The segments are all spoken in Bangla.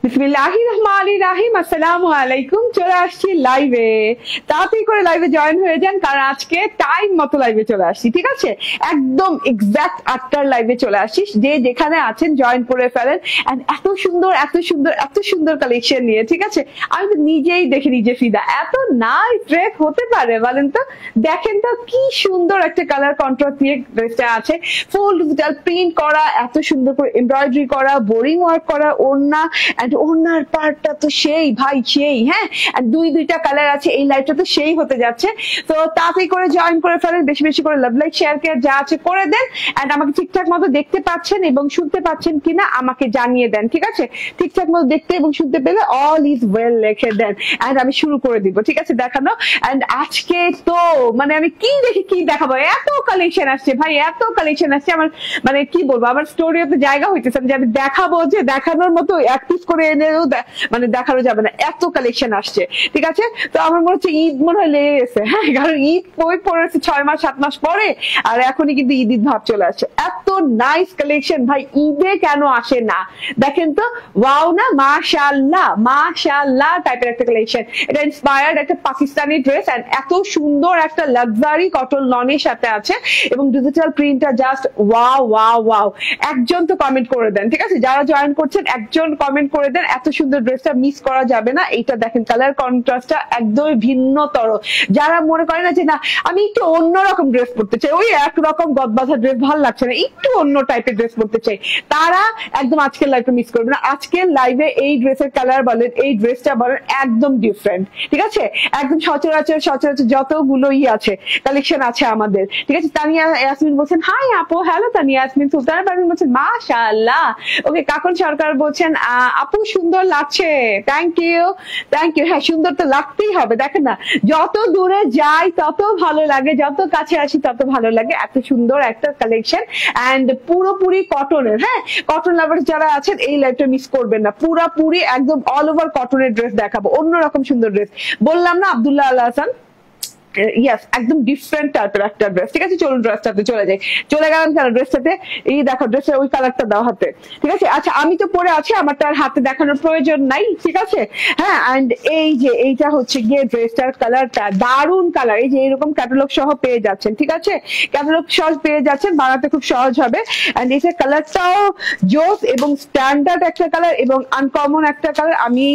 বিসমিল্লাহির রহমানির রহিম। আসসালামু আলাইকুম। চলে আসছি লাইভে, তাড়াতাড়ি করে লাইভে জয়েন হয়ে যান, কারণ আজকে টাইম মতো লাইভে চলে আসছি। ঠিক আছে, একদম এক্সাক্ট 8টার লাইভে চলে আসিস। যে যেখানে আছেন জয়েন করে ফেলেন। এন্ড এত সুন্দর এত সুন্দর এত সুন্দর কালেকশন নিয়ে, ঠিক আছে, আমি তো নিজেই দেখে নিজে ফিদা। এত নাইস ড্রেস হতে পারে বলেন তো? দেখেন তো কি সুন্দর একটা কালার কন্ট্রাস্ট দিয়ে ড্রেসটা আছে, ফুল ডিজিটাল প্রিন্ট করা, এত সুন্দর করে এমব্রয়ডারি করা, বোরিং ওয়ার্ক করা, ওড়না এন্ড ওড়নার পার্টটা তো সেই ভাই সেই। হ্যাঁ, এন্ড দুইটা কালার আছে, এই লাইটটা তো সেই হতে যাচ্ছে। তো তাড়াতাড়ি করে জয়েন করে ফেলেন, বেশি বেশি করে লাভ লাইক শেয়ার কে যা আছে করে দেন। এন্ড আমাকে ঠিকঠাক মতো দেখতে পাচ্ছেন এবং শুনতে পাচ্ছেন কিনা আমাকে জানিয়ে দেন। ঠিক আছে, ঠিকঠাক মতো দেখতে এবং শুনতে পেলে অল ইজ ওয়েল লিখে দেন, এন্ড আমি শুরু করে দিব। ঠিক আছে, দেখানো। এন্ড আজকে তো মানে আমি কি দেখি কি দেখাবো, এত কালেকশন আসছে ভাই, এত কালেকশন আসছে। আমার মানে কি বলবো, আমার স্টোরিতে জায়গা হইতেছে যে আমি দেখাবো, যে দেখানোর মতো এক পিস করে এনেও মানে দেখানো যাবে না, এত কালেকশন আসছে। ঠিক আছে, তো আমার মনে হচ্ছে ঈদ মনে হয় লেগে গেছে। হ্যাঁ, কারণ ঈদ পড়েছে 6 মাস 7 মাস পরে, আর এখনই কিন্তু ঈদ ভাব চলে আসছে। এত নাইস কালেকশন ভাই, ঈদে কেন আসে না? দেখেন তো, ওয়াও না, মাশাআল্লাহ মাশাআল্লাহ টাইপের একটা কালেকশন। এটা ইন্সপায়ার্ড একটা পাকিস্তানি ড্রেস, এন্ড এত সুন্দর একটা লাক্সারি কটন লনের সাথে আছে এবং ডিজিটাল প্রিন্টটা জাস্ট ওয়াও ওয়াও ওয়াও। একজন তো কমেন্ট করে দেন, ঠিক আছে, যারা জয়েন করছেন একজন কমেন্ট করে দেন। এত সুন্দর ড্রেসটা মিস করা যাবে না। এইটা দেখেন, কালার কন্ট্রাস্টটা একদমই ভিন্নতর। যারা মনে করে না যে না আমি একটু অন্যরকম ড্রেস পরতে চাই, ওই একরকম গদবাঁধা ড্রেস ভালো লাগছে না, একটু অন্য টাইপের ড্রেস পরতে চাই, তারা একদম আজকের লাইভটা মিস করবে না। আজকের লাইভে এই ড্রেসের কালার বলেন, এই ড্রেসটা বলেন, একদম ডিফারেন্ট। ঠিক আছে, একদম সচরাচর যতগুলো আছে কালেকশন আছে আমাদের। ঠিক আছে, তানিয়া ইয়াসমিন বলছেন হাই আপু, হ্যালো তানিয়া ইয়াসমিন। সুলতানা পারভিন বলছেন মাশাআল্লাহ। ওকে, কাকন সরকার বলছেন আপু সুন্দর লাগছে, থ্যাংক ইউ থ্যাংক ইউ। হ্যাঁ, সুন্দর তো লাগতেই হবে। দেখেন না, যত দূরে যাই তত ভালো লাগে, যত কাছে আসি তত ভালো লাগে। এত সুন্দর একটা কালেকশন এন্ড পুরোপুরি কটনের। হ্যাঁ, কটন লাভার যারা আছেন এই লাইভটা মিস করবেন না। পুরোপুরি একদম অল ওভার কটনের ড্রেস দেখাবো, অন্যরকম সুন্দর ড্রেস। বললাম না আব্দুল্লাহ আল হাসান, ইয়েস, একদম ডিফারেন্ট টাইপের একটা ড্রেস। ঠিক আছে, চলুন ড্রেসটাতে চলে যাই। চলে গেলাম কেন ড্রেসটাতে, এই দেখো ড্রেসের ওই কালারটা দাও হাতে। ঠিক আছে, আচ্ছা আমি তো পরে আছি, আমার তার হাতে দেখানোর প্রয়োজন নাই। ঠিক আছে, হ্যাঁ, এন্ড এই যে এইটা হচ্ছে গিয়ে ড্রেসটার কালারটা দারুন কালার। এই যে এরকম ক্যাটালগ সহ পেয়ে যাচ্ছেন। ঠিক আছে, ক্যাটালগ সহ পেয়ে যাচ্ছেন, বানাতে খুব সহজ হবে। এন্ড এটা কালারটাও জোস এবং স্ট্যান্ডার্ড একটা কালার এবং আনকমন একটা কালার। আমি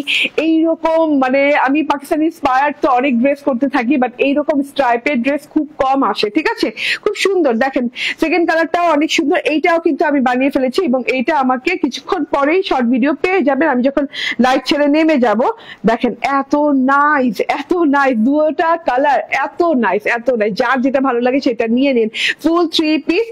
এইরকম মানে আমি পাকিস্তানি ইন্সপায়ার্ড তো অনেক ড্রেস করতে থাকি, বাট এইরকম স্ট্রাইপের ড্রেস খুব কম আসে। ঠিক আছে, খুব সুন্দর। দেখেন সেকেন্ড কালারটাও অনেক সুন্দর, এইটাও কিন্তু আমি বানিয়ে ফেলেছি এবং এইটা আমাকে কিছুক্ষণ পরেই শর্ট ভিডিও পেয়ে যাবেন আমি যখন লাইভ ছেড়ে নেমে যাব। দেখেন এত নাইস এত নাইস, দুটো কালার এত নাইস এত নাইস। যার যেটা ভালো লাগে সেটা নিয়ে নিন। ফুল 3 পিস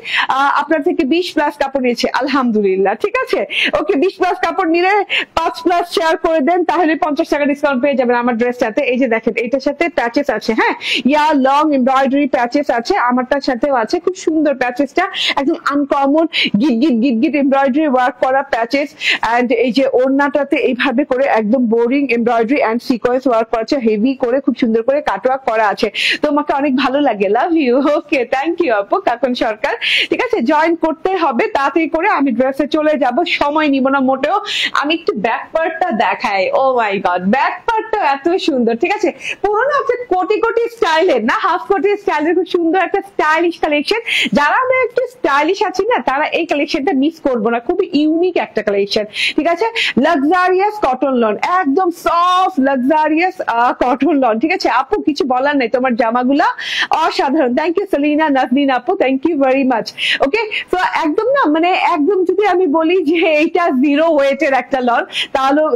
আপনার থেকে 20+ কাপড় নিয়েছে আলহামদুলিল্লাহ। ঠিক আছে, ওকে, 20+ কাপড় নিলে 5+ শেয়ার করে দেন, তাহলে 50 টাকা ডিসকাউন্ট পেয়ে যাবেন আমার ড্রেসটাতে। এই যে দেখেন, এটার সাথে প্যাচেস আছে। হ্যাঁ, ইয়া লং এমব্রয়ডারি প্যাচেস আছে, আমারটার সাথেও আছে। খুব সুন্দর প্যাচেসটা, একদম আনকমন গিট গিট গিট গিট এমব্রয়ডারি ওয়ার্ক করা প্যাচেস। এন্ড এই যে ওড়নাটাতে এইভাবে করে একদম boring embroidery and sequence work করা আছে, হেভি করে খুব সুন্দর করে কাটওয়ার্ক করা আছে। তোমাকে অনেক ভালো লাগে, love you. Okay, thank you আপু, কাকন সরকার। ঠিক আছে, জয়েন করতে হবে তাড়াতাড়ি করে। আমি ড্রেসে চলে যাব, সময় নিব না মোটেও। আমি একটু ব্যাক পার্টটা দেখাই। ও মাই গড, ব্যাক পার্টটা এত সুন্দর। ঠিক আছে, পুরোনো হচ্ছে কোটি কোটি স্টাইলের না, হাফ কোটি স্টাইলের খুব সুন্দর একটা স্টাইলিশ কালেকশন। যারা আমরা একটু স্টাইলিশ আছি না, তারা এই কালেকশনটা মিস করবো না। খুবই ইউনিক একটা কালেকশন। ঠিক আছে, লাক্সারিয়াস কটন লন, একদম সফট লাক্সারিয়াস কটন লন। ঠিক আছে আপু, কিছু বলার নেই, তোমার জামাগুলা অসাধারণ। থ্যাংক ইউ সেলিনা নাজনীন আপু, থ্যাংক ইউ ভেরি মাচ। ওকে, তো একদম না মানে একদম যদি আমি বলি যে এইটা 0 ওয়েটের একটা লন,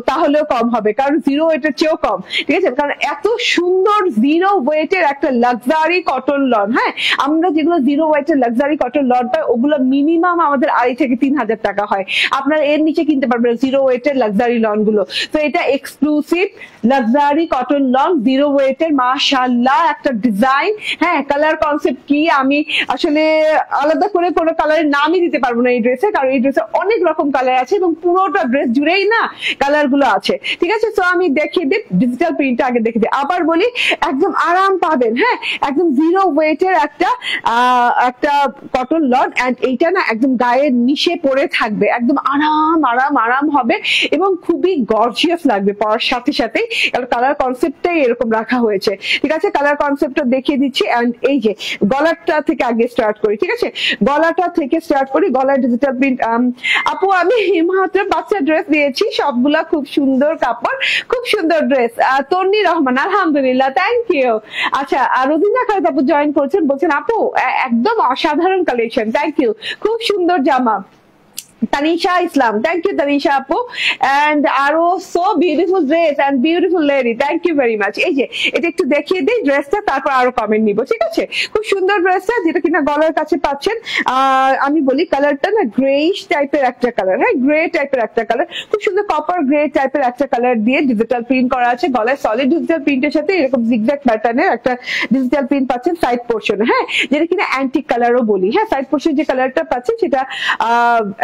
তাহলেও কম হবে, কারণ 0 ওয়েটের চেয়েও কম। ঠিক আছে, কারণ এত সুন্দর 0 ওয়েটের একটা লাক্সারি কটন লন। হ্যাঁ, আমরা যেগুলো 0 ওয়েটের লাক্সারি কটন লন পাই ওগুলো মিনিমাম আমাদের 2,500 থেকে 3,000 টাকা হয়। আপনারা এর নিচে কিনতে পারবেন 0 ওয়েটের লাক্সারি লন গুলো। তো এটা এক্সক্লুসিভ লাক্সারি কটন লন 0 ওয়েটের, মাশাআল্লাহ একটা ডিজাইন। হ্যাঁ, কালার কনসেপ্ট কি আমি আসলে আলাদা করে কোনো কালারের নামই দিতে পারবো না এই ড্রেসে, কারণ এই ড্রেসে অনেক রকম কালার আছে এবং পুরোটা ড্রেস জুড়েই না কালার গুলো আছে। ঠিক আছে, তো আমি দেখিয়ে দিই ডিজিটাল প্রিন্টটা আগে দেখে দিই। আবার বলি, একদম আরাম পাবেন। হ্যাঁ, একদম জিরো ওয়েটের একটা কটন লন, এন্ড এইটা না একদম গায়ে মিশে পড়ে থাকবে, একদম আরাম আরাম আরাম হবে এবং খুবই গর্জিয়াস লাগবে পরার সাথে সাথেই। কালার কনসেপ্টটাই এরকম রাখা হয়েছে, ঠিক আছে। কালার কনসেপ্টটা দেখিয়ে দিচ্ছি। এন্ড এই যে গলাটা থেকে আগে স্টার্ট করি, ঠিক আছে, গলাটা থেকে স্টার্ট করি। গলার ডিজিটাল প্রিন্ট, আপু আমি মাত্র বাচ্চা ড্রেস দিয়েছি, সবগুলা খুব সুন্দর কাপড়, খুব সুন্দর ড্রেস। তন্নি রহমান, আলহামদুলিল্লাহ, থ্যাংক ইউ। আচ্ছা, রোজিনা খালেদ আপু জয়েন করছেন, বলছেন আপু একদম অসাধারণ কালেকশন, থ্যাংক ইউ, খুব সুন্দর জামা। Tanisha Islam, thank you Tanisha Apu, and Aro, so beautiful dress and beautiful lady, thank you very much. এই যে এটা একটু দেখিয়ে দিই ড্রেসটা, তারপর আরো কমেন্ট নিব, ঠিক আছে। খুব সুন্দর ড্রেসটা, যেটা কিনা গলার কাছে পাচ্ছেন। আমি বলি কালারটা না গ্রেইশ টাইপের একটা কালার, হ্যাঁ গ্রে টাইপের একটা কালার, খুব সুন্দর কপার গ্রে টাইপের একটা কালার দিয়ে ডিজিটাল প্রিন্ট করা আছে। গলায় সলিড ডিজিটাল প্রিন্টের সাথে এরকম জিগজ্যাগ প্যাটার্নের একটা ডিজিটাল প্রিন্ট পাচ্ছেন সাইড পোর্শনে, হ্যাঁ, যেটা কিনা অ্যান্টিক কালারও বলি। হ্যাঁ, সাইড পোর্শন যে কালারটা পাচ্ছেন সেটা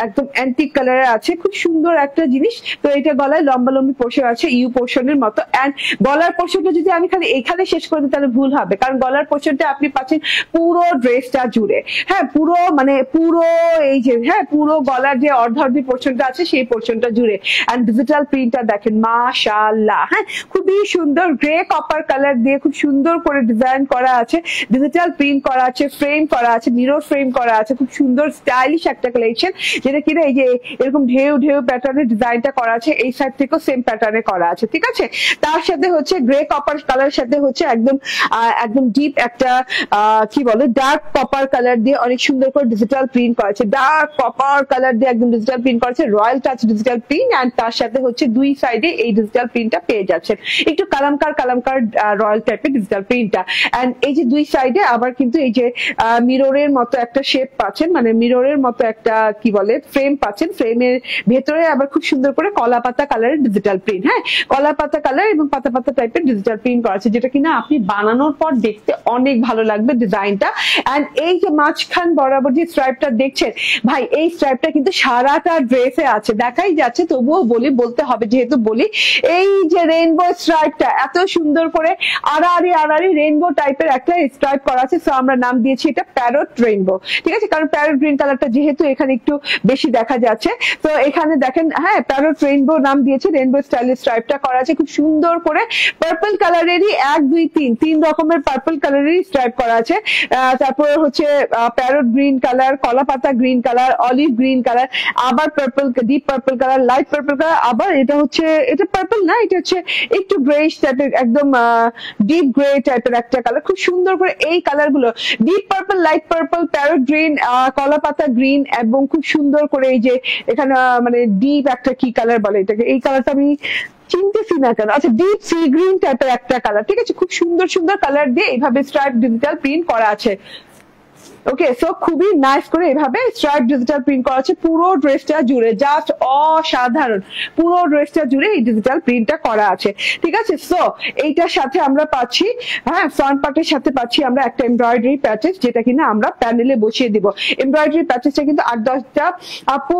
একদম অ্যান্টিক কালারের আছে, খুব সুন্দর একটা জিনিস। তো এটা গলায় লম্বা লম্বি পোর্শন আছে ইউ পোর্শনের মতো, এন্ড গলার পোর্শনটা যদি আমি খালি এখানে শেষ করে দিই তাহলে ভুল হবে, কারণ গলার পোর্শনটা আপনি পাচ্ছেন পুরো ড্রেসটা জুড়ে। হ্যাঁ, পুরো মানে পুরো এই যে, হ্যাঁ, পুরো গলার যে অর্ধি পোর্শনটা আছে সেই পোর্শনটা জুড়ে। এন্ড ডিজিটাল প্রিন্টটা দেখেন, মাশাআল্লাহ, হ্যাঁ, খুবই সুন্দর গ্রে কপার কালার দিয়ে খুব সুন্দর করে ডিজাইন করা আছে, ডিজিটাল প্রিন্ট করা আছে, ফ্রেম করা আছে, মিরর ফ্রেম করা আছে, খুব সুন্দর স্টাইলিশ একটা কালেকশন, যেটা কিনা এই যে এরকম ঢেউ ঢেউ প্যাটার্নের ডিজাইনটা করা আছে। এই সাইড থেকেও সেম প্যাটার্নে করা আছে, ঠিক আছে। তার সাথে হচ্ছে গ্রে কপার কালার সাথে হচ্ছে একদম ডিপ একটা কি বলে ডার্ক কপার কালার দিয়ে অনেক সুন্দর করে ডিজিটাল প্রিন্ট করা আছে, ডার্ক কপার কালার দিয়ে একদম ডিজিটাল প্রিন্ট করা আছে, royal touch digital print. And তার সাথে হচ্ছে দুই সাইডে এই ডিজিটাল প্রিন্টটা পেয়ে যাচ্ছেন, একটু কালামকার রয়্যাল টাইপের ডিজিটাল প্রিন্টটা। এন্ড এই যে দুই সাইডে আবার কিন্তু এই যে মিররের মতো একটা শেপ পাচ্ছেন, মানে মিররের মতো একটা কি বলে ফ্রেম পাচ্ছেন, ফ্রেমের ভেতরে আবার খুব সুন্দর করে কলা পাতা কালারের ডিজিটাল প্রিন্ট, হ্যাঁ, কলা পাতা কালার এবং পাতা পাতা টাইপের ডিজিটাল প্রিন্ট করা আছে, যেটা কিনা আপনি বানানোর পর দেখতে অনেক ভালো লাগবে ডিজাইনটা। এন্ড এই যে মাঝখান বরাবর যে স্ট্রাইপটা দেখছেন ভাই, এই স্ট্রাইপটা কিন্তু সারাটা ড্রেসে আছে, দেখাই যাচ্ছে, তবুও বলতে হবে যেহেতু বলি। এই যে রেইনবো স্ট্রাইপটা এত সুন্দর করে আড়াআড়ি রেইনবো টাইপের একটা স্ট্রাইপ করা আছে, সো আমরা নাম দিয়েছি এটা প্যারট রেইনবো, ঠিক আছে, কারণ প্যারট গ্রিন কালারটা যেহেতু এখানে একটু বেশি দেখা যাচ্ছে, তো এখানে দেখেন, হ্যাঁ, প্যারট রেইনবো নাম দিয়েছে, রেইনবো স্টাইলের স্ট্রাইপটা করা আছে খুব সুন্দর করে। পার্পল কালারেরই 1 2 3 তিন রকমের পার্পল কালারেরই স্ট্রাইপ করা আছে। তারপরে হচ্ছে প্যারট গ্রিন কালার, কলা পাতা green colour, olive green colour, আবার purple, deep purple colour, light purple colour, আবার এটা হচ্ছে, এটা পার্পল না, এটা হচ্ছে একটু গ্রেইশ টাইপের, একদম ডিপ গ্রে টাইপের একটা কালার। খুব সুন্দর করে এই কালার গুলো deep purple, light purple, parrot green, কলা পাতা গ্রিন, এবং খুব সুন্দর করে এই যে এখানে মানে ডিপ একটা কি কালার বলে এটাকে, এই কালারটা আমি চিনতেছি না কেন, আচ্ছা ডিপ সি গ্রিন টাইপের একটা কালার, ঠিক আছে। খুব সুন্দর সুন্দর কালার দিয়ে এইভাবে স্ট্রাইপ ডিজিটাল প্রিন্ট করা আছে। ওকে, সো খুবই নাইস করে এভাবে স্ট্রাইপ ডিজিটাল প্রিন্ট করা আছে পুরো ড্রেসটা জুড়ে, জাস্ট অসাধারণ, পুরো ড্রেসটা জুড়ে এই ডিজিটাল প্রিন্টটা করা আছে, ঠিক আছে। সো এইটার সাথে আমরা পাচ্ছি, হ্যাঁ, ফ্রন্ট পার্টের সাথে পাচ্ছি আমরা একটা এমব্রয়ডারি প্যাচেস, যেটা কিনা আমরা প্যানেলে বসিয়ে দিব। এমব্রয়ডারি প্যাচেসটা কিন্তু 8-10টা। আপু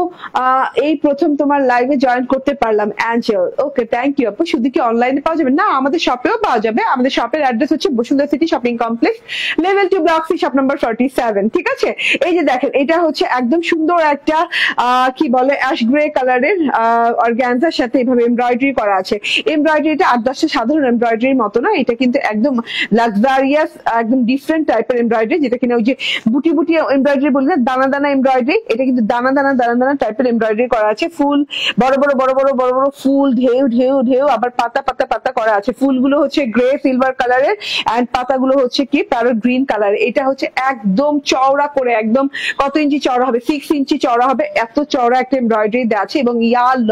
এই প্রথম তোমার লাইভে জয়েন করতে পারলাম, অ্যাঞ্জেল, ওকে, থ্যাংক ইউ আপু। শুধু কি অনলাইনে পাওয়া যাবে? না, আমাদের শপেও পাওয়া যাবে। আমাদের শপের অ্যাড্রেস হচ্ছে Bashundhara city shopping complex, level 2 block C, shop number 47, ঠিক আছে। এই যে দেখেন, এটা হচ্ছে একদম সুন্দর একটা কি বলে অ্যাশ গ্রে কালারের অর্গানজার সাথে এভাবে এমব্রয়ডারি করা আছে। এমব্রয়ডারিটা 8-10টা সাধারণ এমব্রয়ডারির মতো না, এটা কিন্তু একদম লাক্সারিয়াস, একদম ডিফারেন্ট টাইপের এমব্রয়ডারি, যেটা কিনা ওই যে বুটি বুটি এমব্রয়ডারি বলি না, দানা দানা এমব্রয়ডারি, এটা কিন্তু দানা দানা টাইপের এমব্রয়ডারি করা আছে। ফুল বড় বড় ফুল, ঢেউ ঢেউ ঢেউ, আবার পাতা পাতা পাতা করা আছে। ফুলগুলো হচ্ছে গ্রে সিলভার কালারের, এন্ড পাতাগুলো হচ্ছে কি প্যারট গ্রিন কালার। এটা হচ্ছে একদম চওড়া করে, একদম কত ইঞ্চি চওড়া হবে, 6 ইঞ্চি চওড়া হবে, এত চওড়া একটা এমব্রয়ডারি দেওয়া আছে, এবং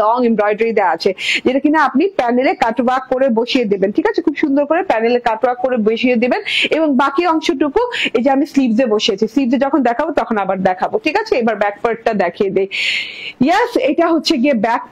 লং এমব্রয়ডারি দেওয়া আছে, যেটা কিনা আপনি প্যানেলে কাটওয়ার্ক করে বসিয়ে দেবেন, ঠিক আছে। খুব সুন্দর করে প্যানেলে কাটওয়ার্ক করে বসিয়ে দেবেন, এবং বাকি অংশটুকু এই যে আমি স্লিভসে বসিয়েছি, স্লিভসে যখন দেখাবো তখন আবার দেখাবো, ঠিক আছে। এবার ব্যাক পার্টটা দেখিয়ে দেই। ইয়াস, এটা হচ্ছে গিয়ে ব্যাক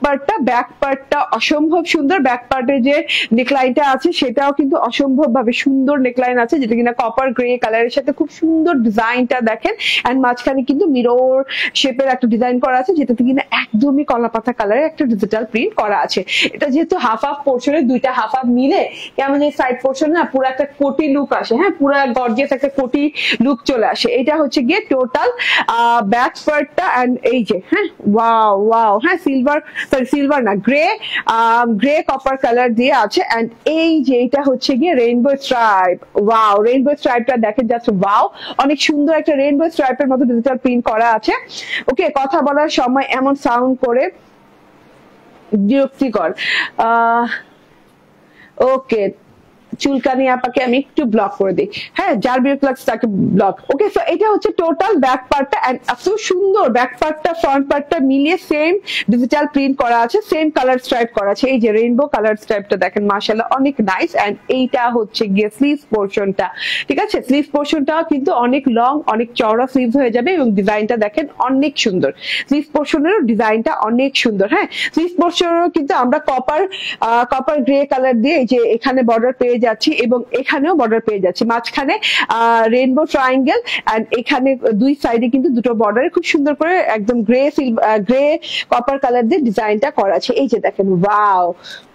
পার্টটা অসম্ভব সুন্দর। ব্যাক পার্টের যে নেকলাইনটা আছে সেটাও কিন্তু অসম্ভব ভাবে সুন্দর নেকলাইন আছে, যেটা কিনা কপার গ্রে কালারের সাথে খুব সুন্দর ডিজাইন ডিজাইনটা দেখেন, এন্ড মাঝখানে কিন্তু মিরর শেপের একটা ডিজাইন করা আছে, যেটাতে কিন্তু একদমই কলাপাতা কালারের একটা ডিজিটাল প্রিন্ট করা আছে। এটা যেহেতু হাফ হাফ পোর্শনের, দুইটা হাফ হাফ মিলে কেমন এই সাইড পোর্শন না পুরো একটা কোটি লুক আসে, হ্যাঁ পুরো গর্জিয়াস একটা কোটি লুক চলে আসে। এটা হচ্ছে গিয়ে টোটাল ব্যাক পার্টটা, এন্ড এই যে হ্যাঁ ওয়াও ওয়াও, হ্যাঁ সিলভার না গ্রে কপার কালার দিয়ে আছে, এন্ড এই যে এটা হচ্ছে গিয়ে রেইনবো স্ট্রাইপ। ওয়াও, রেইনবো স্ট্রাইপটা দেখেন যাচ্ছে, ওয়াও অনেক সুন্দর একটা রেইনবো স্ট্রাইপের মতো ডিজিটাল প্রিন্ট করা আছে। ওকে, কথা বলার সময় এমন সাউন্ড করে বিরক্তিকর। ওকে, চুলকানি আপাকে আমি একটু ব্লক করে দিই, হ্যাঁ যার বিরক্ত লাগছে তাকে ব্লক। ওকে, সো এটা হচ্ছে টোটাল ব্যাক পার্টটা, এন্ড এত সুন্দর ব্যাক পার্টটা ফ্রন্ট পার্টটা মিলিয়ে সেম ডিজিটাল প্রিন্ট করা আছে, সেম কালার স্ট্রাইপ করা আছে। এই যে রেইনবো কালার স্ট্রাইপটা দেখেন মাশাআল্লাহ অনেক নাইস। এন্ড এইটা হচ্ছে গিয়ে স্লিভ পোর্শনটা, ঠিক আছে স্লিভ পোর্শনটা কিন্তু অনেক লং, অনেক চওড়া স্লিভ হয়ে যাবে, এবং ডিজাইনটা দেখেন অনেক সুন্দর। স্লিভ পোর্শনেরও ডিজাইনটা অনেক সুন্দর। হ্যাঁ, স্লিভ পোর্শনেরও কিন্তু আমরা কপার গ্রে কালার দিয়ে এই যে এখানে বর্ডার পেয়ে যাচ্ছি, এবং এখানেও বর্ডার পেয়ে যাচ্ছি, মাঝখানে রেইনবো ট্রায়াঙ্গেল, এন্ড এখানে দুই সাইডে কিন্তু দুটো বর্ডারে খুব সুন্দর করে একদম গ্রে কপার কালার দিয়ে ডিজাইনটা করা আছে। এই যে দেখেন ওয়াও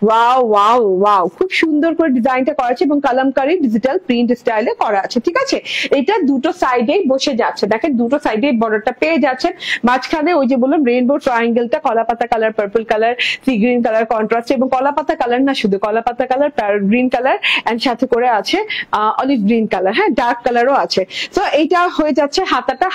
ওয়াও ওয়াও ওয়াও, খুব সুন্দর করে ডিজাইনটা করা আছে, এবং কালামকারী ডিজিটাল প্রিন্ট স্টাইলে করা আছে, ঠিক আছে। এটা দুটো সাইডেই বসে যাচ্ছে, দেখেন দুটো সাইডে বর্ডারটা পেয়ে যাচ্ছেন, মাঝখানে ওই যে বললাম রেইনবো ট্রায়াঙ্গেলটা কলাপাতা colour, purple colour, sea green colour contrast, এবং কলাপাতা কালার না শুধু কলাপাতা colour, parrot green colour, and সাথে করে আছে অলিভ গ্রিন কালার, হ্যাঁ ডার্ক কালারও আছে। তো এইটা হয়ে যাচ্ছে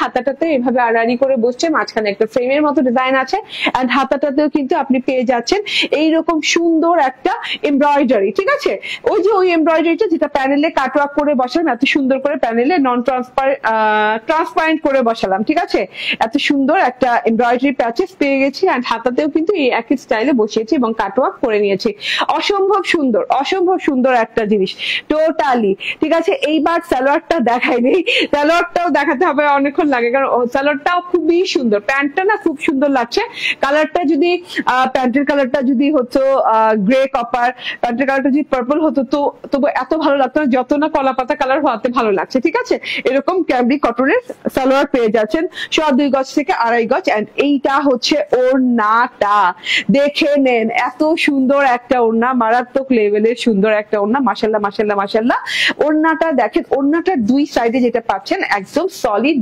হাতাটাতে এভাবে আড়াআড়ি করে বসছে, মাঝখানে একটা ফ্রেমের মতো ডিজাইন আছে, এন্ড হাতাটাতেও কিন্তু আপনি পেয়ে যাচ্ছেন এইরকম সুন্দর একটা এমব্রয়ডারি, ঠিক আছে। ওই যে ওই এমব্রয়ডারিটা যেটা প্যানেলে কাটওয়ার্ক করে বসালাম, এত সুন্দর করে প্যানেলে নন ট্রান্সপারেন্ট করে বসালাম, ঠিক আছে। এত সুন্দর একটা এমব্রয়ডারি প্যাচেস পেয়ে গেছি, এন্ড হাতাতেও কিন্তু এই একই স্টাইলে বসিয়েছি এবং কাটওয়ার্ক করে নিয়েছি। অসম্ভব সুন্দর একটা জিনিস টোটালি, ঠিক আছে। এইবার সালোয়ারটা দেখাইনি, সালোয়ারটাও দেখাতে হবে, অনেকক্ষণ লাগে, কারণ সালোয়ারটাও খুবই সুন্দর, প্যান্টটা না খুব সুন্দর লাগছে। কালারটা যদি প্যান্টের কালারটা যদি হতো গ্রে কপার, প্যান্টের কালারটা যদি পার্পল হতো তো তবু এত ভালো লাগতো না যত না কলাপাতা কালার হওয়াতে ভালো লাগছে, ঠিক আছে। এরকম ক্যামব্রিক কটনের সালোয়ার পেয়ে যাচ্ছেন 2.5 গজ থেকে 2.5 গজ, এন্ড এইটা হচ্ছে ওড়নাটা দেখে নেন, এত সুন্দর একটা ওড়না, মারাত্মক লেভেলের সুন্দর একটা ওড়না, মাশাআল্লাহ মাশাআল্লাহ মাশাআল্লাহ। ওড়নাটা দেখেন, ওড়নাটার দুই সাইডে যেটা পাচ্ছেন একদম সলিড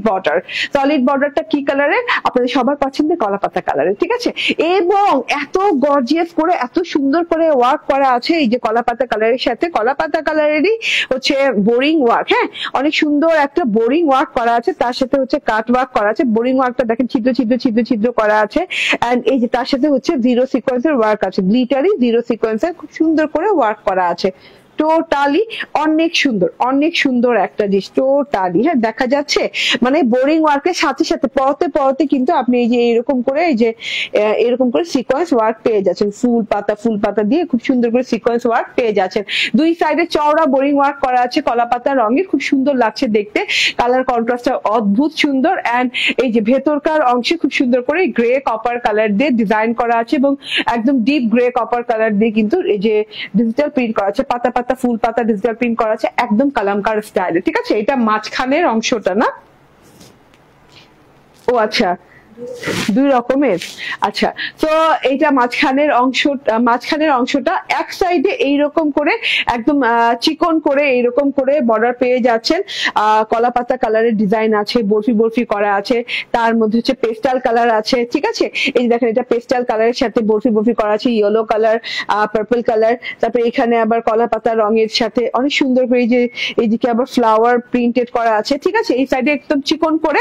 বর্ডারটা কি কালারের? আপনাদের সবার পছন্দের কলাপাতা কালারের, ঠিক আছে। এবং এত গর্জিয়াস করে এত সুন্দর করে ওয়ার্ক করা আছে, এই যে কলাপাতা কালারের সাথে কলাপাতা কালারেরই হচ্ছে বোরিং ওয়ার্ক, হ্যাঁ অনেক সুন্দর একটা বোরিং ওয়ার্ক করা আছে, তার সাথে হচ্ছে কাট ওয়ার্ক করা আছে। বোরিং ওয়ার্কটা দেখেন ছিদ্র করা আছে, এন্ড এই যে তার সাথে হচ্ছে জিরো সিকোয়েন্সের ওয়ার্ক আছে, গ্লিটারি জিরো সিকোয়েন্সের খুব সুন্দর করে ওয়ার্ক করা আছে। টোটালি অনেক সুন্দর একটা জিনিস টোটালি, হ্যাঁ দেখা যাচ্ছে। মানে বোরিং ওয়ার্কের সাথে সাথে পরতে কিন্তু আপনি এই যে এরকম করে সিকোয়েন্স ওয়ার্ক পেয়ে যাচ্ছেন, ফুল পাতা দিয়ে খুব সুন্দর করে সিকোয়েন্স ওয়ার্ক পেয়ে যাচ্ছেন। দুই সাইডে চওড়া বোরিং ওয়ার্ক করা আছে, কলাপাতা রঙের, খুব সুন্দর লাগছে দেখতে, কালার কন্ট্রাস্টটা অদ্ভুত সুন্দর। এন্ড এই যে ভেতরকার অংশে খুব সুন্দর করে গ্রে কপার কালার দিয়ে ডিজাইন করা আছে, এবং একদম ডিপ গ্রে কপার কালার দিয়ে কিন্তু এই যে ডিজিটাল প্রিন্ট করা আছে, পাতা ফুল পাতা ডিজিটাল প্রিন্ট করা আছে, একদম কালামকার স্টাইলে, ঠিক আছে। এটা মাঝখানের অংশটা না, ও আচ্ছা দুই রকমের, আচ্ছা। তো এইটা মাঝখানের অংশটা এক সাইডে এইরকম করে একদম চিকন করে এইরকম করে বর্ডার পেয়ে যাচ্ছেন, কলাপাতা কালারের ডিজাইন আছে, বরফি করা আছে, তার মধ্যে হচ্ছে পেস্টাল কালার আছে, ঠিক আছে। এই যে দেখেন এটা পেস্টাল কালারের সাথে বরফি করা আছে, ইয়েলো কালার, পার্পল কালার, তারপরে এখানে আবার কলাপাতা রঙের সাথে অনেক সুন্দর করে এই যে এইদিকে আবার ফ্লাওয়ার প্রিন্টেড করা আছে, ঠিক আছে। এই সাইডে একদম চিকন করে,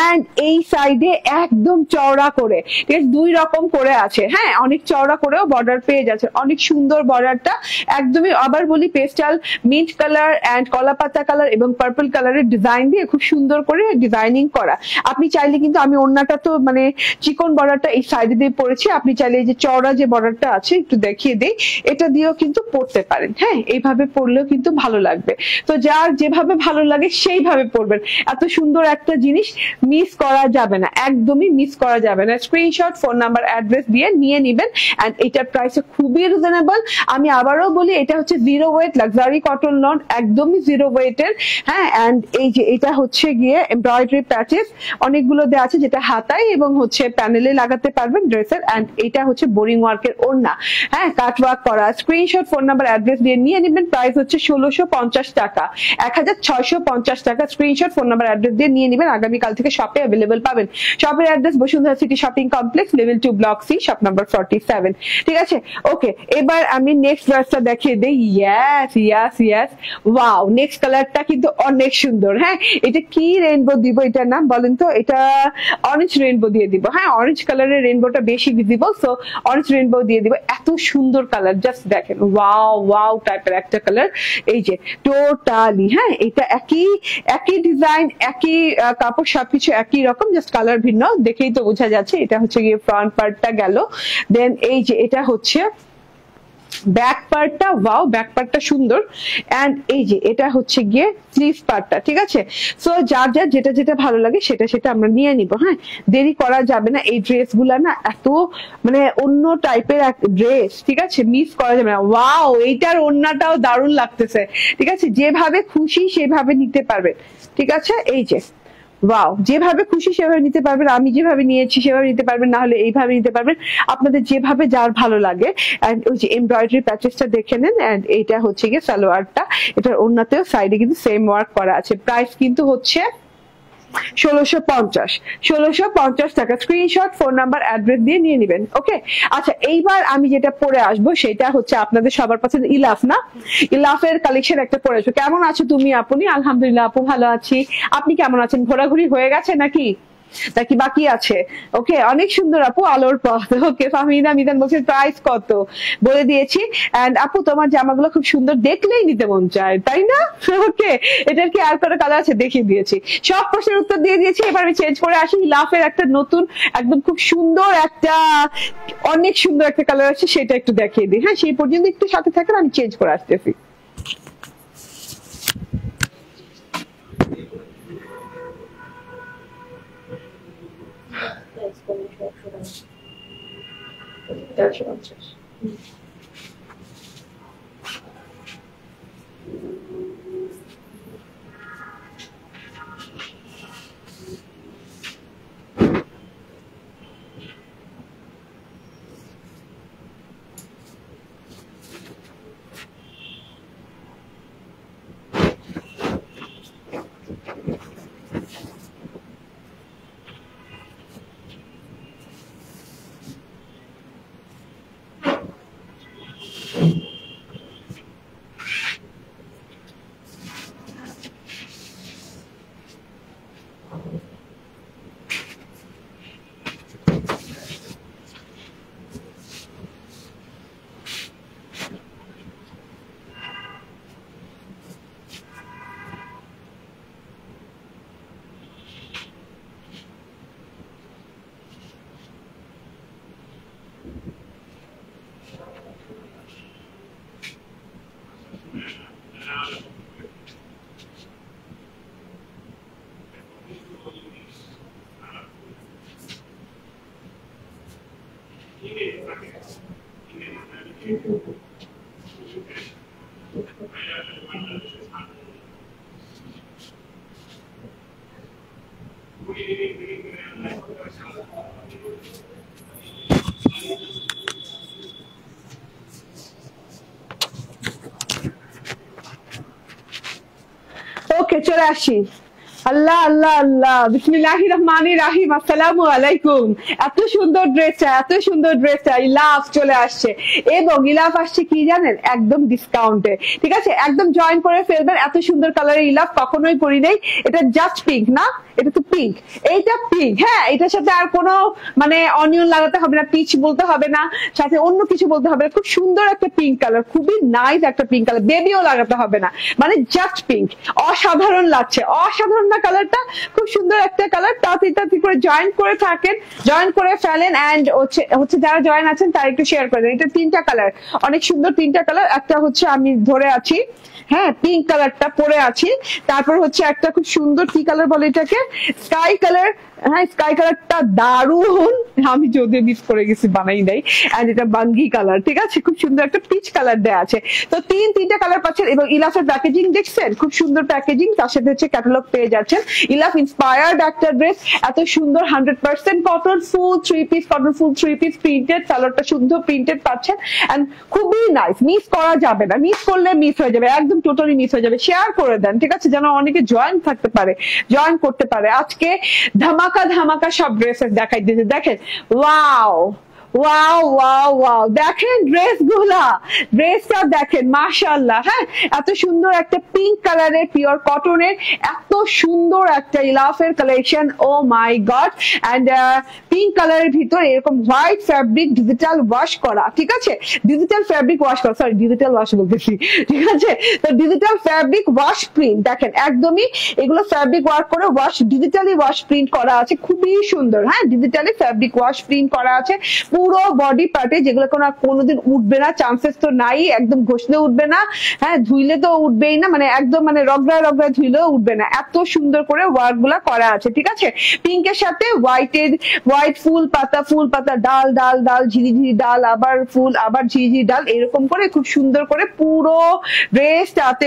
এন্ড এই সাইডে একদম চওড়া করে, ঠিক আছে, দুই রকম করে আছে, হ্যাঁ অনেক চওড়া করেও বর্ডার পেয়ে যাচ্ছে, অনেক সুন্দর বর্ডারটা, একদমই আবার বলি পেস্টাল মিন্ট কালার এন্ড কলাপাতা কালার এবং পার্পল কালারের ডিজাইন দিয়ে খুব সুন্দর করে ডিজাইনিং করা। আপনি চাইলে কিন্তু, আমি ওড়নাটা তো মানে চিকন বর্ডারটা এই সাইডে দিয়ে পরেছি, আপনি চাইলে এই যে চওড়া যে বর্ডারটা আছে একটু দেখিয়ে দেই, এটা দিয়েও কিন্তু পরতে পারেন, হ্যাঁ এইভাবে পরলেও কিন্তু ভালো লাগবে। তো যার যেভাবে ভালো লাগে সেইভাবে পরবেন, এত সুন্দর একটা জিনিস মিস করা যাবে না, একদম একদমই মিস করা যাবে না। স্ক্রিনশট, ফোন নাম্বার, অ্যাড্রেস দিয়ে নিয়ে নিবেন। এন্ড এটার প্রাইস খুবই রিজনেবল। আমি আবারও বলি, এটা হচ্ছে zero wait luxury cotton loan, একদমই জিরো ওয়েটের। হ্যাঁ, এন্ড এই যে এটা হচ্ছে গিয়ে এমব্রয়ডারি প্যাচেস অনেকগুলো দেওয়া আছে, যেটা হাতায় এবং হচ্ছে প্যানেলে লাগাতে পারবেন ড্রেসের। এন্ড এটা হচ্ছে বোরিং ওয়ার্কের ওড়না, হ্যাঁ, কাট ওয়ার্ক করা। স্ক্রিনশট, ফোন নাম্বার, অ্যাড্রেস দিয়ে নিয়ে নেবেন। প্রাইস হচ্ছে 1650 টাকা, 1650 টাকা। স্ক্রিনশট, ফোন নাম্বার, অ্যাড্রেস দিয়ে নিয়ে নেবেন। আগামীকাল থেকে শপে অ্যাভেলেবল পাবেন। শপের address Bashundhara city shopping complex, level 2, block C, shop number 47। ঠিক আছে, ওকে। এবার আমি নেক্সট ড্রেসটা দেখিয়ে দেই। Yes yes yes, wow, next কালারটা কিন্তু অনেক সুন্দর। হ্যাঁ, এটা কি রেইনবো দিব এটার নাম বলেন তো? এটা অরেঞ্জ রেইনবো দিয়ে দিব। হ্যাঁ, অরেঞ্জ কালারের রেইনবোটা বেশি ভিজিবল, সো অরেঞ্জ রেইনবো দিয়ে দিব। এত সুন্দর কালার, জাস্ট দেখেন, ওয়াও ওয়াও টাইপের একটা কালার। এই যে টোটালি, হ্যাঁ, এটা একই ডিজাইন, একই কাপড়, সবকিছু একই রকম, জাস্ট কালার ভিন্ন। দেখেই তো বোঝা যাচ্ছে। এটা হচ্ছে গিয়ে ফ্রন্ট পার্টটা গেল। দেন এই যে এটা হচ্ছে ব্যাক পার্টটা। ওয়াও, ব্যাক পার্টটা সুন্দর। এন্ড এই যে এটা হচ্ছে গিয়ে স্লিভ পার্টটা। ঠিক আছে, সো যার যার যেটা যেটা ভালো লাগে সেটা সেটা আমরা নিয়ে নিব। হ্যাঁ, দেরি করা যাবে না। এই ড্রেস গুলা না এত মানে অন্য টাইপের ড্রেস, ঠিক আছে, মিস করা যাবে না। ওয়াও, এইটার ওড়নাটাও দারুণ লাগতেছে। ঠিক আছে, যেভাবে খুশি সেভাবে নিতে পারবেন। ঠিক আছে, এই যে ওয়াও, যেভাবে খুশি সেভাবে নিতে পারবেন। আমি যেভাবে নিয়েছি সেভাবে নিতে পারবেন, না হলে এইভাবে নিতে পারবেন, আপনাদের যেভাবে যার ভালো লাগে। এন্ড ওই যে এমব্রয়ডারি প্যাচেসটা দেখে নেন। এন্ড এইটা হচ্ছে গিয়ে সালোয়ারটা, এটার ওড়নাতেও সাইডে কিন্তু সেম ওয়ার্ক করা আছে। প্রাইস কিন্তু হচ্ছে 1650 টাকা। স্ক্রিনশট, ফোন নাম্বার, অ্যাড্রেস দিয়ে নিয়ে নেবেন। ওকে, আচ্ছা, এইবার আমি যেটা পরে আসবো সেটা হচ্ছে আপনাদের সবার পছন্দ ইলাফ, না? ইলাফের কালেকশন একটা পরে আসবো। কেমন আছো তুমি আপনি? আলহামদুলিল্লাহ আপু, ভালো আছি। আপনি কেমন আছেন? ঘোরাঘুরি হয়ে গেছে নাকি বাকি আছে? ওকে, অনেক সুন্দর আপু, আলোর পথ। ওকে, ফাহমিদা মিদান বলছেন প্রাইস কত বলে দিয়েছি। এন্ড আপু, তোমার জামাগুলো খুব সুন্দর, দেখলেই নিতে মন চায়, তাই না? ওকে, এটার কি আর কোনো কালার আছে? দেখিয়ে দিয়েছি, সব প্রশ্নের উত্তর দিয়ে দিয়েছি। এবার আমি চেঞ্জ করে আসি। লাফের একটা নতুন একদম খুব সুন্দর একটা, অনেক সুন্দর একটা কালার আছে, সেটা একটু দেখিয়ে দিই। হ্যাঁ, সেই পর্যন্ত একটু সাথে থাকেন, আমি চেঞ্জ করে আসতেছি। ওকে, চলে আসি। আল্লাহ আল্লাহ আল্লাহ, বিসমিল্লাহির রহমানির রহিম। আসসালামু আলাইকুম। এত সুন্দর ড্রেসটা ইলাফ চলে আসছে। এবং ইলাফ আসছে কি জানেন? একদম ডিসকাউন্টে। ঠিক আছে, একদম জয়েন করে ফেলবেন। এত সুন্দর কালারের ইলাফ কখনোই পরি নাই। এটা জাস্ট পিঙ্ক না, এটা তো পিঙ্ক, এইটা পিঙ্ক। হ্যাঁ, এটার সাথে আর কোনো মানে অনিয়ন লাগাতে হবে না, পিচ বলতে হবে না, সাথে অন্য কিছু বলতে হবে না। খুব সুন্দর একটা পিঙ্ক কালার, খুবই নাইস একটা পিঙ্ক কালার, বেবিও লাগাতে হবে না, মানে জাস্ট পিঙ্ক। অসাধারণ লাগছে, অসাধারণ না কালারটা? খুব সুন্দর একটা কালার। তাড়াতাড়ি করে জয়েন করে থাকেন, জয়েন করে ফেলেন। এন্ড হচ্ছে যারা জয়েন আছেন তারা একটু শেয়ার করে দেন। এটা তিনটা কালার, অনেক সুন্দর তিনটা কালার। একটা হচ্ছে আমি ধরে আছি, হ্যাঁ, পিঙ্ক কালারটা পরে আছি। তারপর হচ্ছে একটা খুব সুন্দর কি কালার বলে এটাকে, স্কাই কালার, হ্যাঁ স্কাই কালারটা দারুন, আমি যদিও মিস করে গেছি বানাই নাই। এন্ড এটা বাঙ্গি কালার, ঠিক আছে, খুব সুন্দর একটা পিচ কালার দেয়া আছে। তো তিনটা কালার পাচ্ছেন এবং ইলাফের প্যাকেজিং দেখছেন, খুব সুন্দর প্যাকেজিং, তার সাথে হচ্ছে ক্যাটালগ পেয়ে যাচ্ছেন। ইলাফ ইন্সপায়ার্ড একটা ড্রেস, এত সুন্দর 100% কটন ফুল 3 পিস, কটন ফুল 3 পিস প্রিন্টেড, সালোয়ারটা শুদ্ধ প্রিন্টেড পাচ্ছেন। এন্ড খুবই নাইস, মিস করা যাবে না, মিস করলে মিস হয়ে যাবে, একদম টোটালি মিস হয়ে যাবে। শেয়ার করে দেন, ঠিক আছে, যেন অনেকে জয়েন থাকতে পারে, জয়েন করতে পারে। আজকে ধামাকা ধামাকা সব ড্রেসেস দেখাই দিতে, দেখেন ওয়াও ওয়াও ওয়াও ওয়াও, দেখেন ড্রেস গুলা, ড্রেসটা দেখেন মাশাআল্লাহ। হ্যাঁ এত সুন্দর একটা পিঙ্ক কালারের পিওর কটনের, এত সুন্দর একটা ইলাফের collection, oh my god. And pink কালারের ভিতর এরকম হোয়াইট ফ্যাব্রিক ডিজিটাল ওয়াশ করা, ঠিক আছে, ডিজিটাল ফ্যাব্রিক ওয়াশ করা, সরি ডিজিটাল ওয়াশ বলতেছি, ঠিক আছে। তো ডিজিটাল ফ্যাব্রিক ওয়াশ প্রিন্ট দেখেন, একদমই এগুলো ফ্যাব্রিক ওয়ার্ক করে ওয়াশ, ডিজিটালি ওয়াশ প্রিন্ট করা আছে, খুবই সুন্দর। হ্যাঁ ডিজিটালি ফ্যাব্রিক ওয়াশ প্রিন্ট করা আছে পুরো বডি পার্টে, যেগুলো কোনোদিন উঠবে না, চান্সেস তো নাই, একদম ঘষলে উঠবে না, হ্যাঁ ধুইলে তো উঠবেই না, মানে একদম মানে রগড়ায় রগড়ায় ধুইলেও উঠবে না, এত সুন্দর করে ওয়ার্ক গুলা করা আছে, ঠিক আছে। পিঙ্কের সাথে হোয়াইট ফুল পাতা ডাল ডাল ডাল ঝিরিঝিরি ডাল, আবার ফুল, আবার ঝিরিঝিরি ডাল, এরকম করে খুব সুন্দর করে পুরো ড্রেসটাতে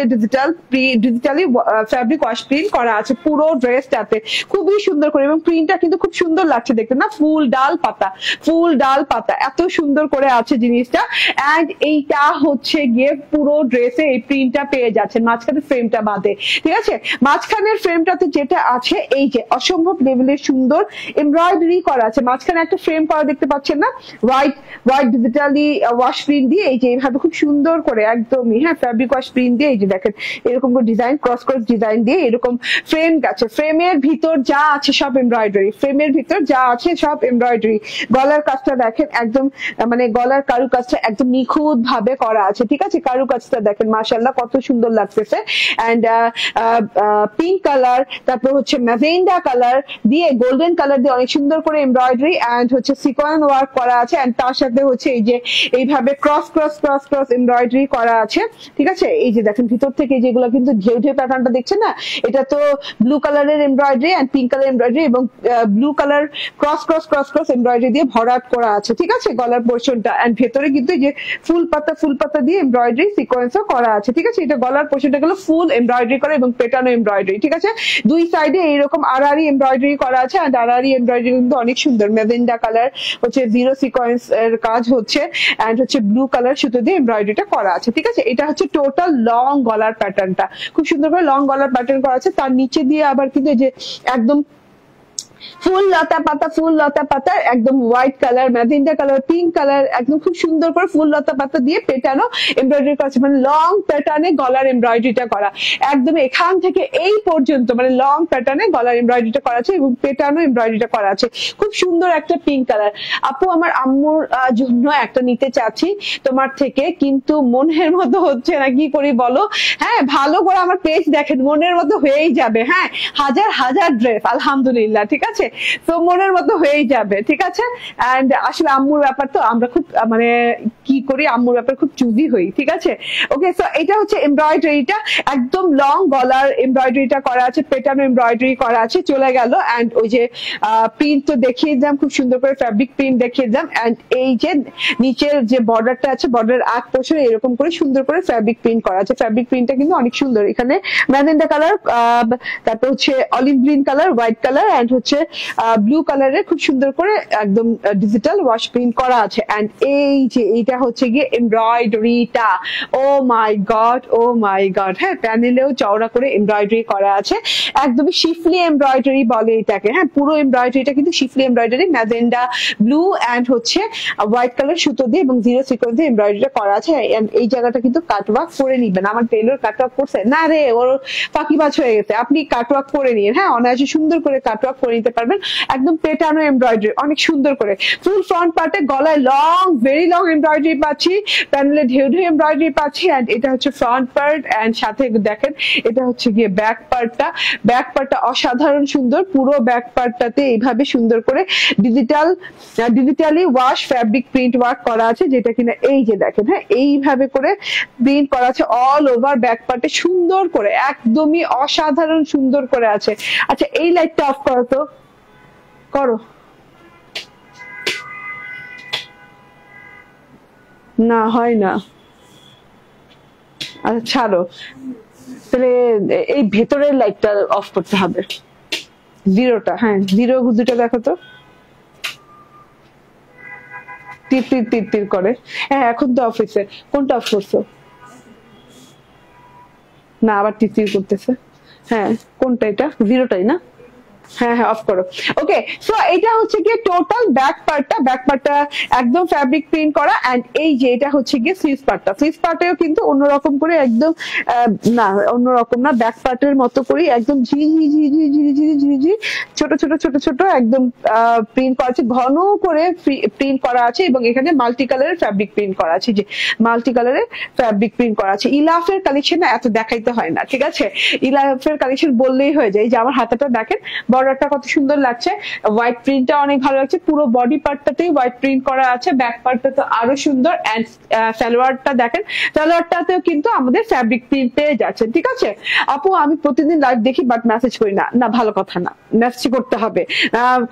ডিজিটালি ফ্যাব্রিক ওয়াশ প্রিন্ট করা আছে পুরো ড্রেসটাতে, খুবই সুন্দর করে। এবং প্রিন্টটা কিন্তু খুব সুন্দর লাগছে দেখতে না, ফুল ডাল পাতা এত সুন্দর করে আছে জিনিসটা। এন্ড এইটা হচ্ছে গিয়ে পুরো ড্রেসে এই প্রিন্টটা পেয়ে যাচ্ছেন, মাঝখানে ফ্রেমটা বাদে, ঠিক আছে। মাঝখানের ফ্রেমটাতে যেটা আছে, এই যে অসম্ভব লেভেলের সুন্দর এমব্রয়ডারি করা আছে, মাঝখানে একটা ফ্রেম করা দেখতে পাচ্ছেন না, হোয়াইট ডিজিটালি ওয়াশ প্রিন্ট দিয়ে, এই যে এইভাবে খুব সুন্দর করে একদমই, হ্যাঁ ফ্যাব্রিক ওয়াশ প্রিন্ট দিয়ে, এই যে দেখেন এরকম করে ডিজাইন, ক্রস ডিজাইন দিয়ে এরকম ফ্রেম গেছে, ফ্রেমের ভিতর যা আছে সব এমব্রয়ডারি, ফ্রেমের ভিতর যা আছে সব এমব্রয়ডারি। গলার কাজটা দেখেন, একদম মানে গলার কারুকাজটা একদম নিখুঁত ভাবে করা আছে, ঠিক আছে, কারুকাজটা দেখেন মাশাআল্লাহ কত সুন্দর লাগতেছে। এন্ড পিঙ্ক কালার, তারপর হচ্ছে ম্যাজেন্ডা কালার দিয়ে, গোল্ডেন কালার দিয়ে অনেক সুন্দর করে এমব্রয়ডারি এন্ড হচ্ছে সিকোয়েন্স ওয়ার্ক করা আছে। এন্ড তার সাথে হচ্ছে এই যে এইভাবে ক্রস এমব্রয়ডারি করা আছে, ঠিক আছে। এই যে দেখেন ভিতর থেকে যেগুলো কিন্তু ঢেউ প্যাটার্নটা দেখছেন না, এটা তো ব্লু কালারের embroidery and pink colour embroidery এবং ব্লু কালার ক্রস এমব্রয়ডারি দিয়ে ভরাট করা আছে, ঠিক আছে, গলার পোর্শনটা। এন্ড ভেতরে কিন্তু যে ফুল পাতা দিয়ে এমব্রয়ডারি সিকোয়েন্সও করা আছে, ঠিক আছে। এটা গলার পোর্শনটা গেল ফুল এমব্রয়ডারি করা এবং পেটানো এমব্রয়ডারি, ঠিক আছে। দুই সাইডে এইরকম আড়াআড়ি এমব্রয়ডারি করা আছে। আর আড়াআড়ি এমব্রয়ডারি কিন্তু অনেক সুন্দর, ম্যাজেন্ডা কালার হচ্ছে জিরো সিকোয়েন্স এর কাজ হচ্ছে, এন্ড হচ্ছে ব্লু কালার সুতো দিয়ে এমব্রয়ডারিটা করা আছে, ঠিক আছে। এটা হচ্ছে টোটাল লং গলার প্যাটার্নটা, খুব সুন্দর করে লং গলার প্যাটার্ন করা আছে। তার নিচে দিয়ে আবার কিন্তু যে একদম ফুল লতা পাতা একদম white colour, magenta colour, pink colour, একদম খুব সুন্দর করে ফুল লতা পাতা দিয়ে পেটানো এমব্রয়ডারি করা আছে, মানে লং প্যাটার্নে গলার এমব্রয়ডারিটা করা, একদম এখান থেকে এই পর্যন্ত মানে লং প্যাটার্নে গলার এমব্রয়ডারিটা করা আছে এবং পেটানো এমব্রয়ডারিটা করা আছে। খুব সুন্দর একটা পিঙ্ক কালার। আপু আমার আম্মুর জন্য একটা নিতে চাচ্ছি তোমার থেকে, কিন্তু মনের মতো হচ্ছে না, কি করি বলো? হ্যাঁ ভালো করে আমার পেজ দেখেন, মনের মতো হয়েই যাবে, হ্যাঁ হাজার ড্রেস আলহামদুলিল্লাহ, ঠিক আছে, তো মনের মতো হয়েই যাবে, ঠিক আছে। এন্ড আসলে আম্মুর ব্যাপার তো আমরা খুব মানে কি করি, আম্মুর ব্যাপার খুব চুজি হই, ঠিক আছে। ওকে, সো এটা হচ্ছে এমব্রয়ডারিটা, একদম লং গলার এমব্রয়ডারিটা করা আছে, পেটানো এমব্রয়ডারি করা আছে, চলে গেল। এন্ড ওই যে প্রিন্ট তো দেখিয়ে দিলাম, খুব সুন্দর করে ফ্যাব্রিক প্রিন্ট দেখিয়ে দিলাম। এন্ড এই যে নিচের যে বর্ডারটা আছে, বর্ডারের আগ পোর্শনে এরকম করে সুন্দর করে ফ্যাব্রিক প্রিন্ট করা আছে, ফ্যাব্রিক প্রিন্টটা কিন্তু অনেক সুন্দর। এখানে ম্যাজেন্ডা কালার, তারপর হচ্ছে olive green colour, white colour and হচ্ছে ব্লু কালারের খুব সুন্দর করে একদম ডিজিটাল ওয়াশ প্রিন্ট করা আছে। এন্ড এই যে এইটা হচ্ছে গিয়ে এমব্রয়ডারিটা, ও মাই গড, হ্যাঁ প্যানেলেও চওড়া করে এমব্রয়ডারি করা আছে, একদমই শিফলি এমব্রয়ডারি বলে এটাকে, হ্যাঁ পুরো এমব্রয়ডারিটা কিন্তু শিফলি এমব্রয়ডারি, ম্যাজেন্ডা ব্লু এন্ড হচ্ছে হোয়াইট কালার সুতো দিয়ে এবং জিরো সিকোয়েন্স দিয়ে এমব্রয়ডারিটা করা আছে। এন্ড এই জায়গাটা কিন্তু কাটওয়ার্ক করে নিবেন, আমার টেলর কাটওয়ার্ক করছে না রে, ওর ফাঁকিবাজ হয়ে গেছে, আপনি কাটওয়ার্ক করে নিন, হ্যাঁ অনায়াসে সুন্দর করে কাটওয়ার্ক করে নিতে পারবেন, একদম পেটানো এমব্রয়ডারি অনেক সুন্দর করে। ফুল ফ্রন্ট পার্টে গলায় ভেরি লং এমব্রয়ডারি পাচ্ছি, প্যানেলে ঢেউ এমব্রয়ডারি পাচ্ছি। এন্ড এটা হচ্ছে ফ্রন্ট পার্ট, এন্ড সাথে দেখেন এটা হচ্ছে গিয়ে ব্যাক পার্টটা অসাধারণ সুন্দর, পুরো ব্যাক পার্টটাতে এইভাবে সুন্দর করে digitally wash fabric print work করা আছে, যেটা কিনা এই যে দেখেন, হ্যাঁ এইভাবে করে প্রিন্ট করা আছে অল ওভার ব্যাক পার্টে সুন্দর করে, একদমই অসাধারণ সুন্দর করে আছে। আচ্ছা এই লাইটটা অফ করো তো, করো না, হয় না। আচ্ছা ছাড়ো, তাহলে এই ভেতরের লাইটটা অফ করতে হবে, জিরোটা। হ্যাঁ জিরো দুটা দেখো তো, তীর তীর তীর তীর করে। হ্যাঁ এখন তো অফিসে, কোনটা অফ করছো? না আবার তীর তীর করতেছে। হ্যাঁ কোনটা? এটা জিরোটাই না? হ্যাঁ হ্যাঁ অফ করো। ওকে, সো এটা হচ্ছে গিয়ে টোটাল ব্যাক পার্টটা একদম ফ্যাব্রিক প্রিন্ট করা। এন্ড এই যে এটা হচ্ছে গিয়ে স্লিভস পার্টেও কিন্তু অন্যরকম করে একদম না অন্যরকম না, ব্যাক পার্টের মতো করে একদম ঝিরি ছোট ছোট ছোট ছোট একদম প্রিন্ট করা আছে, ঘন করে প্রিন্ট করা আছে, এবং এখানে মাল্টি কালারের ফ্যাব্রিক প্রিন্ট করা আছে। যে মাল্টি কালারের ফ্যাব্রিক প্রিন্ট করা আছে। ইলাফের কালেকশন না এত দেখাইতে হয় না, ঠিক আছে? ইলাফের কালেকশন বললেই হয়ে যায়। যে আমার হাতাটা দেখেন, বর্ডারটা কত সুন্দর লাগছে, হোয়াইট প্রিন্টটা অনেক ভালো লাগছে, পুরো বডি পার্টটাতেই হোয়াইট প্রিন্ট করা আছে, ব্যাক পার্টটা তো আরো সুন্দর। এন্ড সালোয়ারটা দেখেন, সালোয়ারটাতেও কিন্তু আমাদের ফ্যাব্রিক প্রিন্ট পেয়ে যাচ্ছে, ঠিক আছে? আপু আমি প্রতিদিন লাইভ দেখি বাট মেসেজ করি না। না ভালো কথা না, মেসেজ করতে হবে।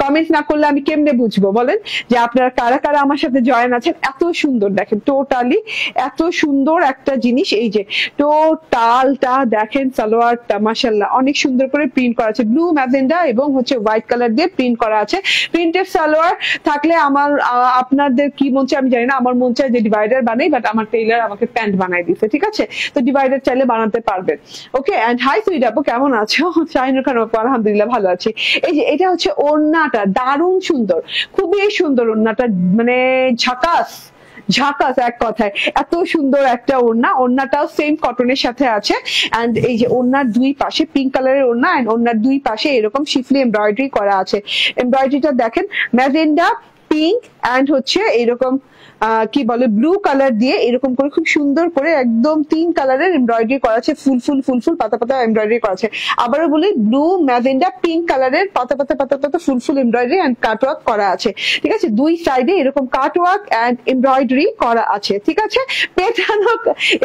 কমেন্ট না করলে আমি কেমনে বুঝবো বলেন যে আপনারা কারা কারা আমার সাথে জয়েন আছেন? এত সুন্দর দেখেন, টোটালি এত সুন্দর একটা জিনিস। এই যে টোটালটা দেখেন, সালোয়ারটা মাশাআল্লাহ অনেক সুন্দর করে প্রিন্ট করা আছে, ব্লু ম্যাজেন্ডা এবং হচ্ছে হোয়াইট কালার দিয়ে প্রিন্ট করা আছে। প্রিন্টেড সালোয়ার থাকলে আমার আপনাদের কি মন চায় আমি জানি না, আমার মন চায় যে ডিভাইডার বানাই, বাট আমার টেইলার আমাকে প্যান্ট বানাই দিচ্ছে, ঠিক আছে? তো ডিভাইডার চাইলে বানাতে পারবেন। ওকে, এন্ড হাই সুইট আপু কেমন আছো? শাহিনুর খান আপু আলহামদুলিল্লাহ ভালো আছি। এই যে এটা হচ্ছে ওড়নাটা, দারুণ সুন্দর, খুবই সুন্দর ওড়নাটা, মানে ঝাকাস ঝাকাস এক কথায়। এত সুন্দর একটা ওড়না, ওড়নাটাও সেম কটনের সাথে আছে। এন্ড এই যে ওড়নার দুই পাশে পিঙ্ক কালারের ওড়না, এন্ড ওড়নার দুই পাশে এরকম শিফলি এমব্রয়ডারি করা আছে। এমব্রয়ডারিটা দেখেন, ম্যাজেন্ডা, পিঙ্ক এন্ড হচ্ছে এইরকম কি বলে ব্লু কালার দিয়ে এরকম করে খুব সুন্দর করে একদম 3 কালারের এমব্রয়ডারি করা আছে, ফুল ফুল ফুল ফুল পাতা পাতা এমব্রয়ডারি করা আছে। আবারও বলি, ব্লু ম্যাজেন্ডা পিঙ্ক কালারের পাতা পাতা পাতা পাতা ফুল ফুল এমব্রয়ডারি এন্ড কাটওয়ার্ক করা আছে, ঠিক আছে? দুই সাইডে এরকম কাটওয়ার্ক এন্ড এমব্রয়ডারি করা আছে, ঠিক আছে? পেটানো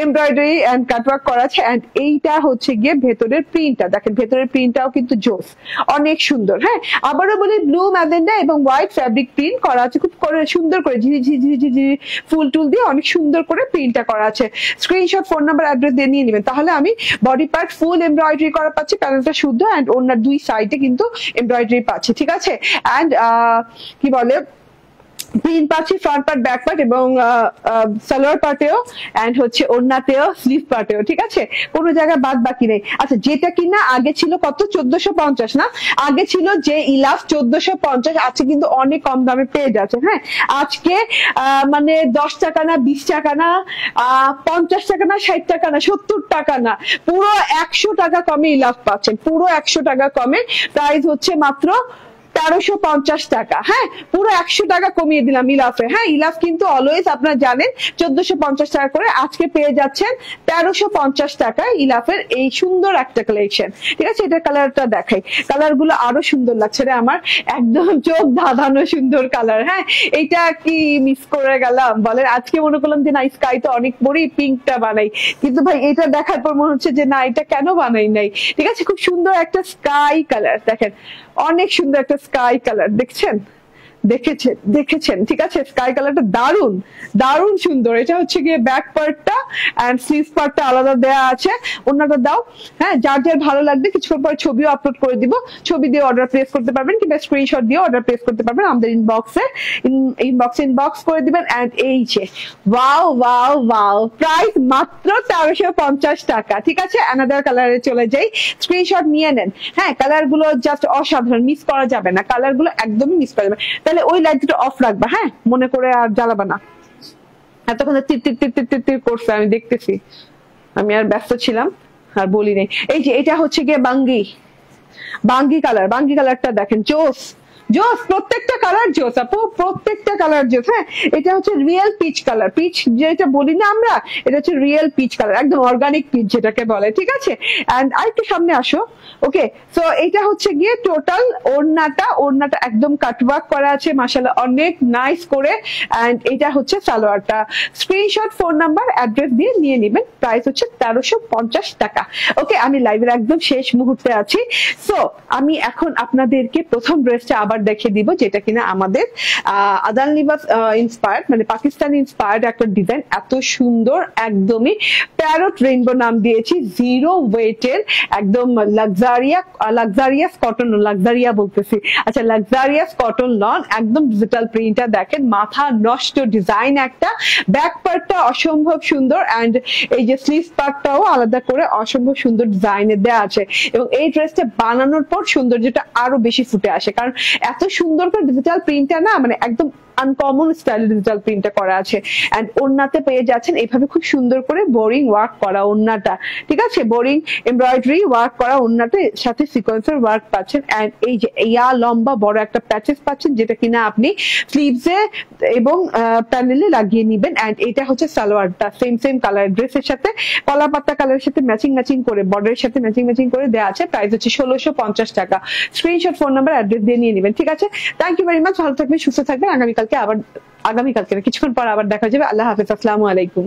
এমব্রয়ডারি এন্ড কাটওয়ার্ক করা আছে। এন্ড এইটা হচ্ছে গিয়ে ভেতরের প্রিন্টটা দেখেন, ভেতরের প্রিন্টটাও কিন্তু জোস, অনেক সুন্দর। হ্যাঁ আবারও বলি, ব্লু ম্যাজেন্ডা এবং হোয়াইট ফ্যাব্রিক প্রিন্ট করা আছে, খুব করে সুন্দর করে ঝিরি ঝিরি ঝিরি ঝিরি ফুল টুল দিয়ে অনেক সুন্দর করে প্রিন্টটা করা আছে। স্ক্রিনশট, ফোন নাম্বার, অ্যাড্রেস দিয়ে নিয়ে নেবেন, তাহলে আমি বডি পার্ট ফুল এমব্রয়ডারি করা পাচ্ছি, প্যানেলটা শুদ্ধ, এন্ড ওনার দুই সাইডে কিন্তু এমব্রয়ডারি পাচ্ছি, ঠিক আছে? এন্ড কি বলে প্রিন্ট পাচ্ছি ফ্রন্ট পার্ট, ব্যাক পার্ট এবং সালোয়ার পার্টেও এন্ড হচ্ছে ওড়নাতেও, স্লিভ পার্টেও, ঠিক আছে? কোনো জায়গায় বাদ বাকি নেই। আচ্ছা যেটা কিনা আগে ছিল কত, 1450 না? আগে ছিল যে ইলাফ 1450, আজকে কিন্তু অনেক কম দামে পেয়ে যাচ্ছে। হ্যাঁ আজকে মানে 10 টাকা না, 20 টাকা না, 50 টাকা না, 60 টাকা না, 70 টাকা না, পুরো 100 টাকা কমে ইলাফ পাচ্ছেন, পুরো 100 টাকা কমে। প্রাইস হচ্ছে মাত্র 1350 টাকা। হ্যাঁ পুরো 100 টাকা কমিয়ে দিলাম ইলাফে। হ্যাঁ ইলাফ কিন্তু অলওয়েজ আপনারা জানেন 1450 টাকা করে, আজকে পেয়ে যাচ্ছেন 1350 টাকায় ইলাফের এই সুন্দর একটা কালেকশন, ঠিক আছে? এটা কালারটা দেখাই, কালার গুলো আরো সুন্দর লাগছে রে আমার, একদম চোখ ধাঁধানো সুন্দর কালার। হ্যাঁ এইটা কি মিস করে গেলাম বলেন? আজকে মনে করলাম যে না স্কাই তো অনেক বড়ি, পিঙ্কটা বানাই, কিন্তু ভাই এটা দেখার পর মনে হচ্ছে যে না এটা কেন বানাই নাই, ঠিক আছে? খুব সুন্দর একটা স্কাই কালার দেখেন, অনেক সুন্দর একটা স্কাই কালার, দেখছেন দেখেছেন ঠিক আছে? স্কাই কালারটা দারুন দারুন সুন্দর। এটা হচ্ছে গিয়ে ব্যাক পার্টটা এন্ড স্লিভ পার্টটা আলাদা দেয়া আছে, অন্যটা দাও। হ্যাঁ যার যার ভালো লাগবে কিছুক্ষণ পর ছবিও আপলোড করে দিব, ছবি দিয়ে অর্ডার প্লেস করতে পারবেন কিংবা স্ক্রিনশট দিয়ে অর্ডার প্লেস করতে পারবেন আমাদের ইনবক্স করে দিবেন। এন্ড এই যে ওয়াও ওয়াও ওয়াও, প্রাইস মাত্র 1350 টাকা, ঠিক আছে? অ্যানাদার কালারে চলে যাই, স্ক্রিনশট নিয়ে নেন। হ্যাঁ কালার গুলো জাস্ট অসাধারণ, মিস করা যাবে না, কালার গুলো একদমই মিস করা যাবে। তাহলে ওই লাইট দুটো অফ রাখবা, হ্যাঁ মনে করে আর জ্বালাবা না। এতক্ষণ টিপ টিপ টিপ টিপ টিপ করছে, আমি দেখতেছি, আমি আর ব্যস্ত ছিলাম আর বলি নাই। এই যে এটা হচ্ছে গিয়ে বাঙ্গি কালার, বাঙ্গি কালারটা দেখেন, জোস জোস, প্রত্যেকটা কালার জোস আপু, প্রত্যেকটা কালার জোস। হ্যাঁ এটা হচ্ছে রিয়েল পিচ কালার, পিচ যেটা বলি না আমরা, এটা হচ্ছে রিয়েল পিচ কালার, একদম অর্গানিক পিচ যেটাকে বলে, ঠিক আছে? এন্ড আরেকটু সামনে আসো। ওকে সো এটা হচ্ছে গিয়ে টোটাল ওড়নাটা একদম কাটওয়ার্ক করা আছে মাশাআল্লাহ, অনেক নাইস করে। এন্ড এটা হচ্ছে সালোয়ারটা। স্ক্রিনশট, ফোন নাম্বার, অ্যাড্রেস দিয়ে নিয়ে নেবেন। প্রাইস হচ্ছে 1350 টাকা। ওকে আমি লাইভের একদম শেষ মুহূর্তে আছি, সো আমি এখন আপনাদেরকে প্রথম ড্রেসটা আবার দেখে দিব, যেটা কিনা আমাদের আদান লিবাস ইন্সপায়ার্ড, মানে পাকিস্তানি ইন্সপায়ার্ড একটা ডিজাইন, এত সুন্দর, একদমই প্যারট রেইনবো নাম দিয়েছি, জিরো ওয়েটের একদম লাক্সারিয়াস কটন, লাক্সারিয়া বলতেছি, আচ্ছা লাক্সারিয়াস কটন লন, একদম ডিজিটাল প্রিন্টটা দেখেন, মাথা নষ্ট ডিজাইন একটা, ব্যাক পার্টটা অসম্ভব সুন্দর, এন্ড এই যে স্লিভ পার্টটাও আলাদা করে অসম্ভব সুন্দর ডিজাইনের দেওয়া আছে, এবং এই ড্রেসটা বানানোর পর সৌন্দর্যটা আরো বেশি ফুটে আসে, কারণ এত সুন্দর করে ডিজিটাল প্রিন্টটা না, মানে একদম আনকমন স্টাইল ডিজিটাল প্রিন্টটা করা আছে, এন্ড ওড়নাতে পেয়ে যাচ্ছেন এইভাবে খুব সুন্দর করে বোরিং ওয়ার্ক করা ওড়নাটা, ঠিক আছে, বোরিং এমব্রয়ডারি ওয়ার্ক করা ওড়নাতে সাথে সিকোয়েন্সের ওয়ার্ক পাচ্ছেন, এন্ড এই যে ইয়া লম্বা বড় একটা প্যাচেস পাচ্ছেন, যেটা কিনা আপনি স্লিভসে এবং প্যানেলে লাগিয়ে নিবেন, এন্ড এটা হচ্ছে সালোয়ারটা সেম কালার, ড্রেসের সাথে কলা পাতা কালারের সাথে ম্যাচিং করে, বর্ডারের সাথে ম্যাচিং করে দেওয়া আছে, প্রাইস হচ্ছে 1650 টাকা। স্ক্রিনশট, ফোন নাম্বার, অ্যাড্রেস দিয়ে নিয়ে নেবেন, ঠিক আছে। থ্যাংক ইউ ভেরি মাচ, ভালো থাকবেন, সুস্থ থাকবেন, আগামীকালকে কিছুক্ষণ পর আবার দেখা যাবে। আল্লাহ হাফেজ, আসসালামু আলাইকুম।